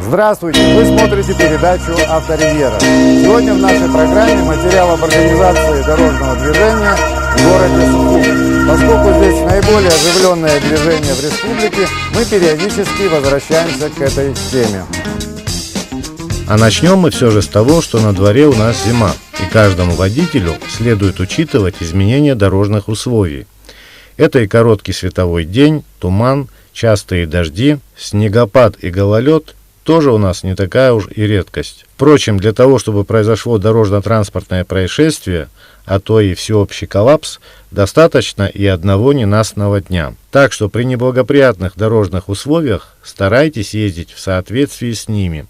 Здравствуйте! Вы смотрите передачу «Авторивьера». Сегодня в нашей программе материал об организации дорожного движения в городе Сухум. Поскольку здесь наиболее оживленное движение в республике, мы периодически возвращаемся к этой теме. А начнем мы все же с того, что на дворе у нас зима, и каждому водителю следует учитывать изменения дорожных условий. Это и короткий световой день, туман, частые дожди, снегопад и гололед тоже у нас не такая уж и редкость. Впрочем, для того, чтобы произошло дорожно-транспортное происшествие, а то и всеобщий коллапс, достаточно и одного ненастного дня. Так что при неблагоприятных дорожных условиях старайтесь ездить в соответствии с ними.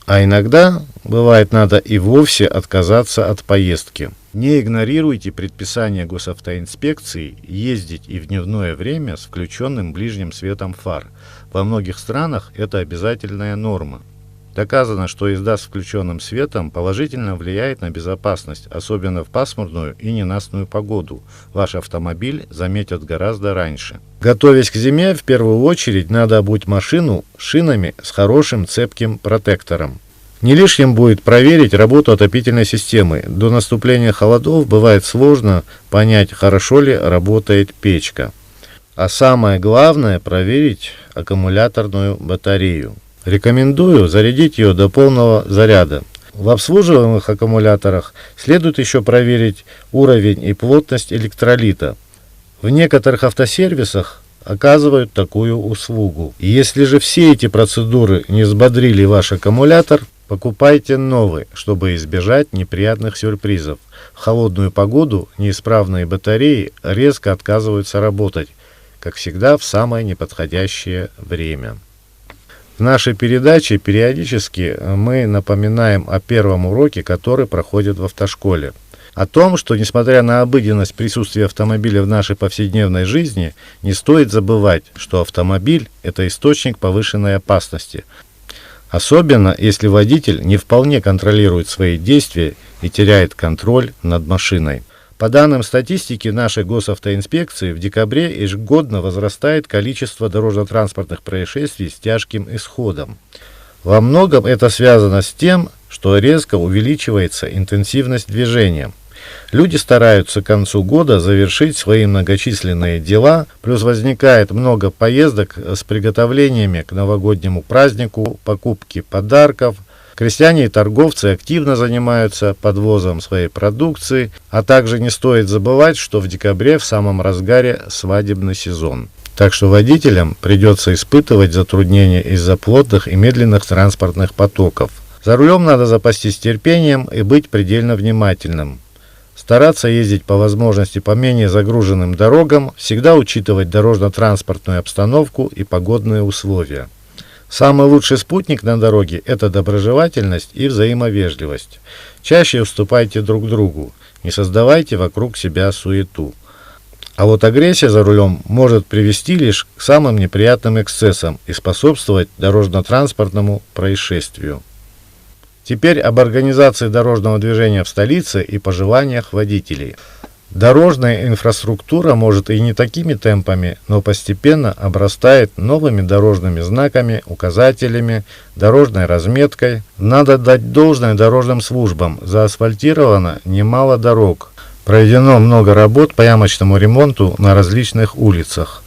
А иногда, бывает, надо и вовсе отказаться от поездки. Не игнорируйте предписания госавтоинспекции ездить и в дневное время с включенным ближним светом фар. Во многих странах это обязательная норма. Доказано, что езда с включенным светом положительно влияет на безопасность, особенно в пасмурную и ненастную погоду. Ваш автомобиль заметят гораздо раньше. Готовясь к зиме, в первую очередь надо обуть машину шинами с хорошим цепким протектором. Не лишним будет проверить работу отопительной системы. До наступления холодов бывает сложно понять, хорошо ли работает печка. А самое главное – проверить аккумуляторную батарею. Рекомендую зарядить ее до полного заряда. В обслуживаемых аккумуляторах следует еще проверить уровень и плотность электролита. В некоторых автосервисах оказывают такую услугу. Если же все эти процедуры не взбодрили ваш аккумулятор, покупайте новый, чтобы избежать неприятных сюрпризов. В холодную погоду неисправные батареи резко отказываются работать, как всегда в самое неподходящее время. В нашей передаче периодически мы напоминаем о первом уроке, который проходит в автошколе. О том, что несмотря на обыденность присутствия автомобиля в нашей повседневной жизни, не стоит забывать, что автомобиль – это источник повышенной опасности. Особенно, если водитель не вполне контролирует свои действия и теряет контроль над машиной. По данным статистики нашей госавтоинспекции, в декабре ежегодно возрастает количество дорожно-транспортных происшествий с тяжким исходом. Во многом это связано с тем, что резко увеличивается интенсивность движения. Люди стараются к концу года завершить свои многочисленные дела, плюс возникает много поездок с приготовлениями к новогоднему празднику, покупки подарков. Крестьяне и торговцы активно занимаются подвозом своей продукции, а также не стоит забывать, что в декабре в самом разгаре свадебный сезон. Так что водителям придется испытывать затруднения из-за плотных и медленных транспортных потоков. За рулем надо запастись терпением и быть предельно внимательным. Стараться ездить по возможности по менее загруженным дорогам, всегда учитывать дорожно-транспортную обстановку и погодные условия. Самый лучший спутник на дороге – это доброжелательность и взаимовежливость. Чаще уступайте друг другу, не создавайте вокруг себя суету. А вот агрессия за рулем может привести лишь к самым неприятным эксцессам и способствовать дорожно-транспортному происшествию. Теперь об организации дорожного движения в столице и пожеланиях водителей. Дорожная инфраструктура может и не такими темпами, но постепенно обрастает новыми дорожными знаками, указателями, дорожной разметкой. Надо дать должное дорожным службам. Заасфальтировано немало дорог. Проведено много работ по ямочному ремонту на различных улицах.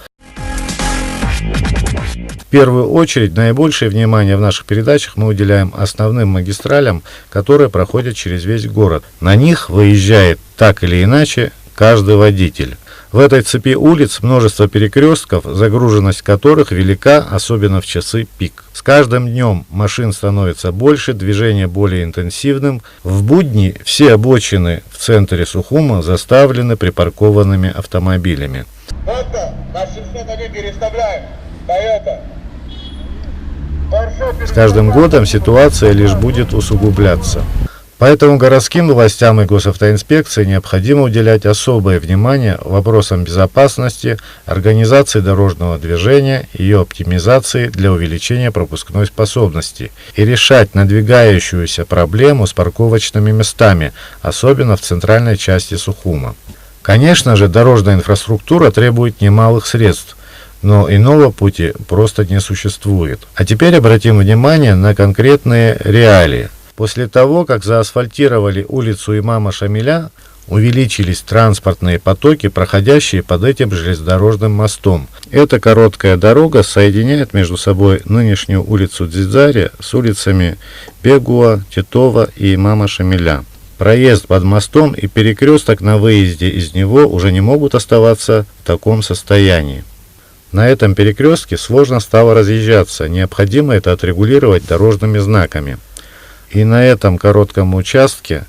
В первую очередь наибольшее внимание в наших передачах мы уделяем основным магистралям, которые проходят через весь город. На них выезжает так или иначе каждый водитель. В этой цепи улиц множество перекрестков, загруженность которых велика, особенно в часы пик. С каждым днем машин становится больше, движение более интенсивным. В будни все обочины в центре Сухума заставлены припаркованными автомобилями. С каждым годом ситуация лишь будет усугубляться. Поэтому городским властям и госавтоинспекции необходимо уделять особое внимание вопросам безопасности, организации дорожного движения, ее оптимизации для увеличения пропускной способности и решать надвигающуюся проблему с парковочными местами, особенно в центральной части Сухума. Конечно же, дорожная инфраструктура требует немалых средств. но иного пути просто не существует. А теперь обратим внимание на конкретные реалии. После того, как заасфальтировали улицу имама Шамиля, увеличились транспортные потоки, проходящие под этим железнодорожным мостом. Эта короткая дорога соединяет между собой нынешнюю улицу Дзидзария с улицами Бегуа, Титова и имама Шамиля. Проезд под мостом и перекресток на выезде из него уже не могут оставаться в таком состоянии. На этом перекрестке сложно стало разъезжаться, необходимо это отрегулировать дорожными знаками. И на этом коротком участке,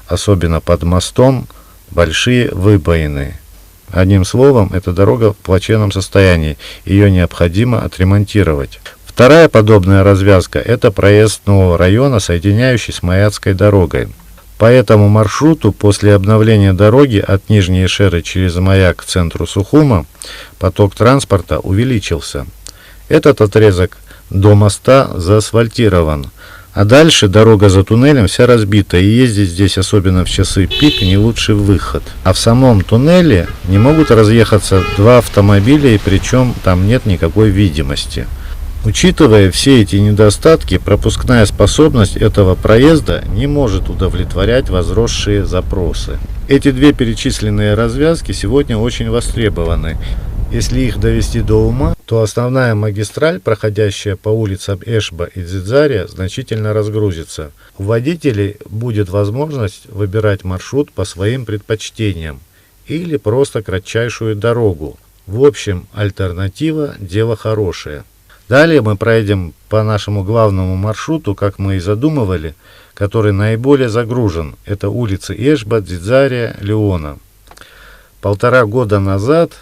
особенно под мостом, большие выбоины. Одним словом, эта дорога в плачевном состоянии, ее необходимо отремонтировать. Вторая подобная развязка – это проезд нового района, соединяющий с Маяцкой дорогой. По этому маршруту после обновления дороги от Нижней Ишеры через Маяк к центру Сухума поток транспорта увеличился. Этот отрезок до моста заасфальтирован, а дальше дорога за туннелем вся разбита, и ездить здесь, особенно в часы пик, не лучший выход. А в самом туннеле не могут разъехаться два автомобиля, и причем там нет никакой видимости. Учитывая все эти недостатки, пропускная способность этого проезда не может удовлетворять возросшие запросы. Эти две перечисленные развязки сегодня очень востребованы. Если их довести до ума, то основная магистраль, проходящая по улицам Эшба и Дзидзария, значительно разгрузится. У водителей будет возможность выбирать маршрут по своим предпочтениям или просто кратчайшую дорогу. В общем, альтернатива – дело хорошее. Далее мы проедем по нашему главному маршруту, как мы и задумывали, который наиболее загружен. Это улицы Эшба, Дзидзария, Леона. 1,5 года назад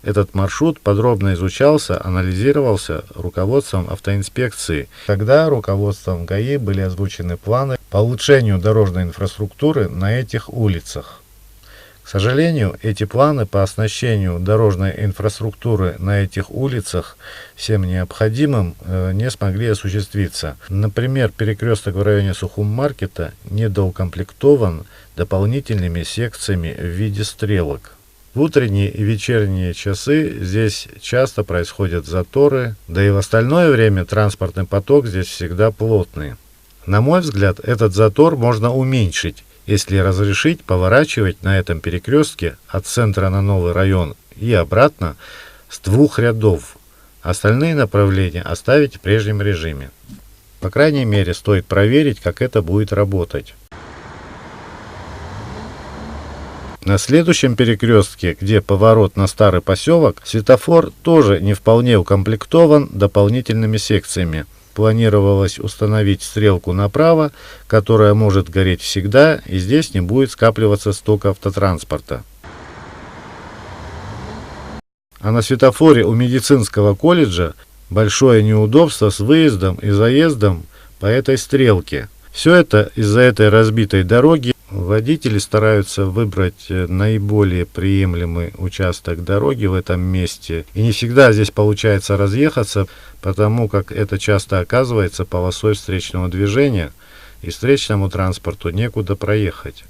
этот маршрут подробно изучался, анализировался руководством автоинспекции. Тогда руководством ГАИ были озвучены планы по улучшению дорожной инфраструктуры на этих улицах. К сожалению, эти планы по оснащению дорожной инфраструктуры на этих улицах всем необходимым не смогли осуществиться. Например, перекресток в районе Сухум-маркета недоукомплектован дополнительными секциями в виде стрелок. В утренние и вечерние часы здесь часто происходят заторы, да и в остальное время транспортный поток здесь всегда плотный. На мой взгляд, этот затор можно уменьшить, если разрешить поворачивать на этом перекрестке от центра на новый район и обратно с 2 рядов. Остальные направления оставить в прежнем режиме. По крайней мере, стоит проверить, как это будет работать. На следующем перекрестке, где поворот на старый поселок, светофор тоже не вполне укомплектован дополнительными секциями. Планировалось установить стрелку направо, которая может гореть всегда, и здесь не будет скапливаться сток автотранспорта. А на светофоре у медицинского колледжа большое неудобство с выездом и заездом по этой стрелке. Все это из-за этой разбитой дороги. Водители стараются выбрать наиболее приемлемый участок дороги в этом месте. И не всегда здесь получается разъехаться, потому как это часто оказывается полосой встречного движения, и встречному транспорту некуда проехать.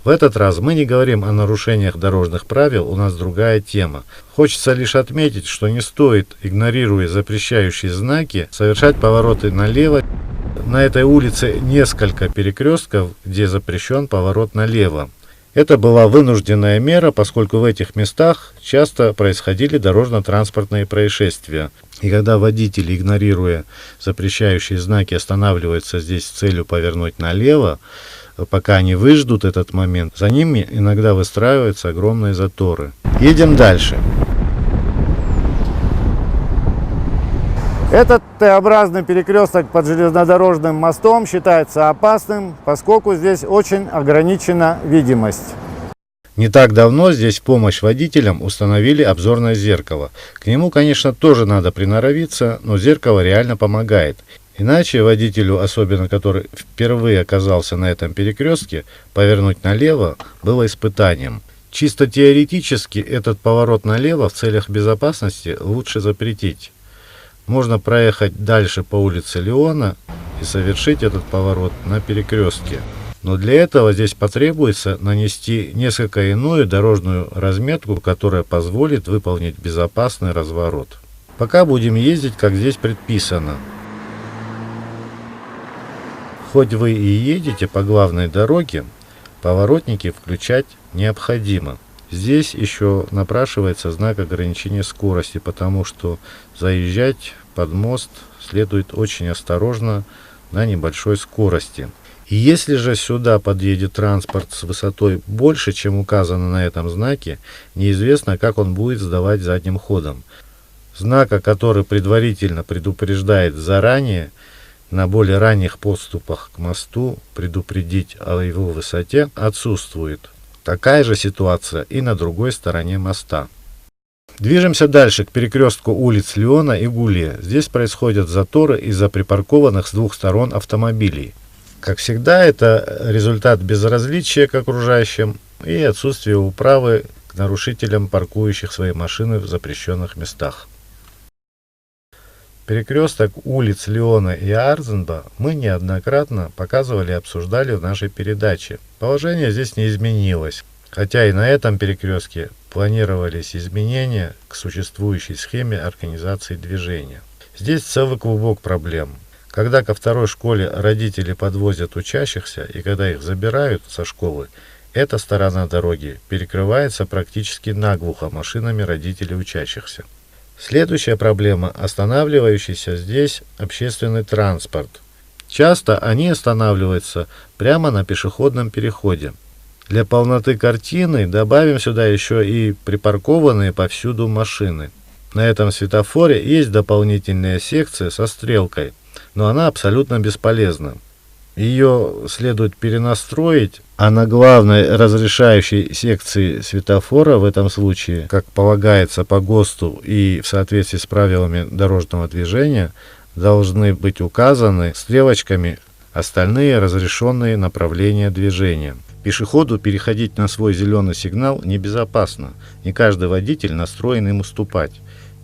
В этот раз мы не говорим о нарушениях дорожных правил, у нас другая тема. Хочется лишь отметить, что не стоит, игнорируя запрещающие знаки, совершать повороты налево. На этой улице несколько перекрестков, где запрещен поворот налево. Это была вынужденная мера, поскольку в этих местах часто происходили дорожно-транспортные происшествия. И когда водители, игнорируя запрещающие знаки, останавливаются здесь с целью повернуть налево, пока они выждут этот момент, за ними иногда выстраиваются огромные заторы. Едем дальше. Этот Т-образный перекресток под железнодорожным мостом считается опасным, поскольку здесь очень ограничена видимость. Не так давно здесь в помощь водителям установили обзорное зеркало. К нему, конечно, тоже надо приноровиться, но зеркало реально помогает. Иначе водителю, особенно который впервые оказался на этом перекрестке, повернуть налево было испытанием. Чисто теоретически этот поворот налево в целях безопасности лучше запретить. Можно проехать дальше по улице Леона и совершить этот поворот на перекрестке. Но для этого здесь потребуется нанести несколько иную дорожную разметку, которая позволит выполнить безопасный разворот. Пока будем ездить, как здесь предписано. Хоть вы и едете по главной дороге, поворотники включать необходимо. Здесь еще напрашивается знак ограничения скорости, потому что заезжать под мост следует очень осторожно на небольшой скорости. И если же сюда подъедет транспорт с высотой больше, чем указано на этом знаке, неизвестно, как он будет сдавать задним ходом. Знака, который предварительно предупреждает заранее, на более ранних подступах к мосту предупредить о его высоте, отсутствует. Такая же ситуация и на другой стороне моста. Движемся дальше к перекрестку улиц Леона и Гуле. Здесь происходят заторы из-за припаркованных с двух сторон автомобилей. Как всегда, это результат безразличия к окружающим и отсутствия управы к нарушителям, паркующих свои машины в запрещенных местах. Перекресток улиц Леона и Арзенба мы неоднократно показывали и обсуждали в нашей передаче. Положение здесь не изменилось, хотя и на этом перекрестке планировались изменения к существующей схеме организации движения. Здесь целый клубок проблем. Когда ко второй школе родители подвозят учащихся и когда их забирают со школы, эта сторона дороги перекрывается практически наглухо машинами родителей учащихся. Следующая проблема – останавливающийся здесь общественный транспорт. Часто они останавливаются прямо на пешеходном переходе. Для полноты картины добавим сюда еще и припаркованные повсюду машины. На этом светофоре есть дополнительная секция со стрелкой, но она абсолютно бесполезна. Ее следует перенастроить, а на главной разрешающей секции светофора в этом случае, как полагается по ГОСТу и в соответствии с правилами дорожного движения, должны быть указаны стрелочками остальные разрешенные направления движения. Пешеходу переходить на свой зеленый сигнал небезопасно, не каждый водитель настроен им уступать.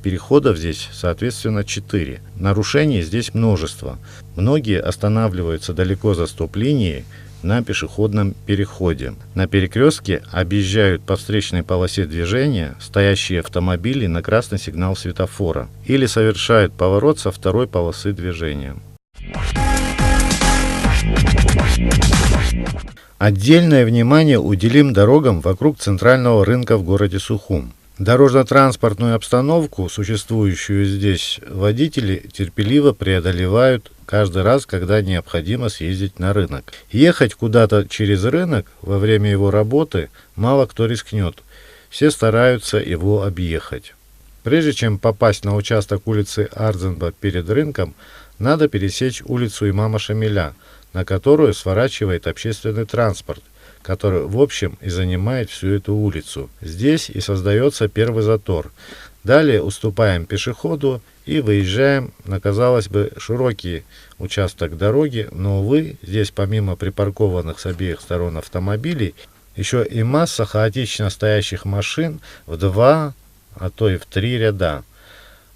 Переходов здесь, соответственно, 4. Нарушений здесь множество. Многие останавливаются далеко за стоп-линией на пешеходном переходе. На перекрестке объезжают по встречной полосе движения стоящие автомобили на красный сигнал светофора или совершают поворот со второй полосы движения. Отдельное внимание уделим дорогам вокруг центрального рынка в городе Сухум. Дорожно-транспортную обстановку, существующую здесь, водители терпеливо преодолевают каждый раз, когда необходимо съездить на рынок. Ехать куда-то через рынок во время его работы мало кто рискнет. Все стараются его объехать. Прежде чем попасть на участок улицы Арзенба перед рынком, надо пересечь улицу Имама Шамиля, на которую сворачивает общественный транспорт, который в общем и занимает всю эту улицу. Здесь и создается первый затор. Далее уступаем пешеходу и выезжаем на, казалось бы, широкий участок дороги, но, увы, здесь помимо припаркованных с обеих сторон автомобилей, еще и масса хаотично стоящих машин в 2, а то и в 3 ряда.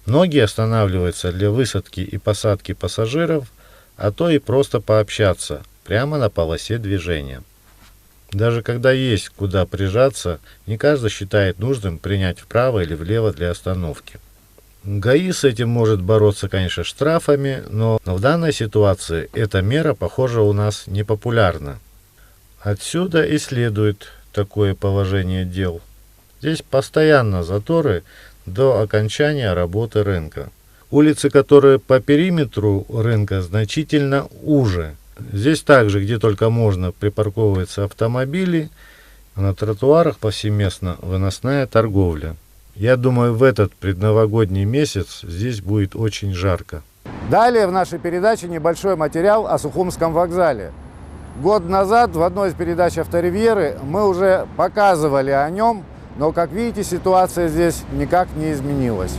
Многие останавливаются для высадки и посадки пассажиров, а то и просто пообщаться прямо на полосе движения. Даже когда есть куда прижаться, не каждый считает нужным принять вправо или влево для остановки. ГАИ с этим может бороться, конечно, штрафами, но в данной ситуации эта мера, похоже, у нас непопулярна. Отсюда и следует такое положение дел. Здесь постоянно заторы до окончания работы рынка. Улицы, которые по периметру рынка, значительно уже. Здесь также, где только можно, припарковываются автомобили, а на тротуарах повсеместно выносная торговля. Я думаю, в этот предновогодний месяц здесь будет очень жарко. Далее в нашей передаче небольшой материал о Сухумском вокзале. Год назад в одной из передач «Авторивьеры» мы уже показывали о нем, но, как видите, ситуация здесь никак не изменилась.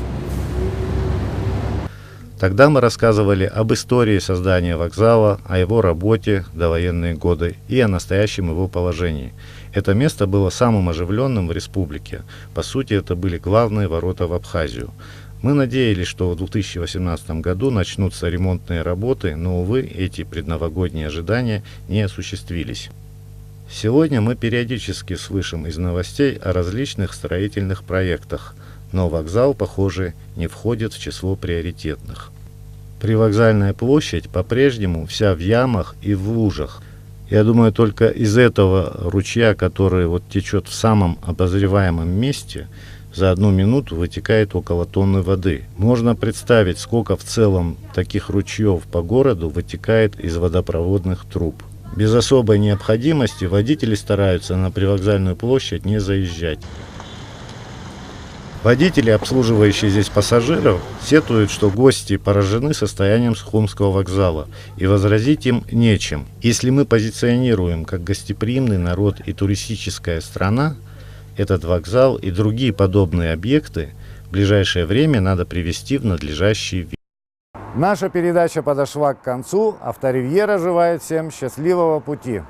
Тогда мы рассказывали об истории создания вокзала, о его работе в довоенные годы и о настоящем его положении. Это место было самым оживленным в республике. По сути, это были главные ворота в Абхазию. Мы надеялись, что в 2018 году начнутся ремонтные работы, но, увы, эти предновогодние ожидания не осуществились. Сегодня мы периодически слышим из новостей о различных строительных проектах, но вокзал, похоже, не входит в число приоритетных. Привокзальная площадь по-прежнему вся в ямах и в лужах. Я думаю, только из этого ручья, который течет в самом обозреваемом месте, за 1 минуту вытекает около тонны воды. Можно представить, сколько в целом таких ручьев по городу вытекает из водопроводных труб. Без особой необходимости водители стараются на привокзальную площадь не заезжать. Водители, обслуживающие здесь пассажиров, сетуют, что гости поражены состоянием Сухумского вокзала, и возразить им нечем. Если мы позиционируем как гостеприимный народ и туристическая страна, этот вокзал и другие подобные объекты в ближайшее время надо привести в надлежащий вид. Наша передача подошла к концу. Авторивьера желает всем счастливого пути.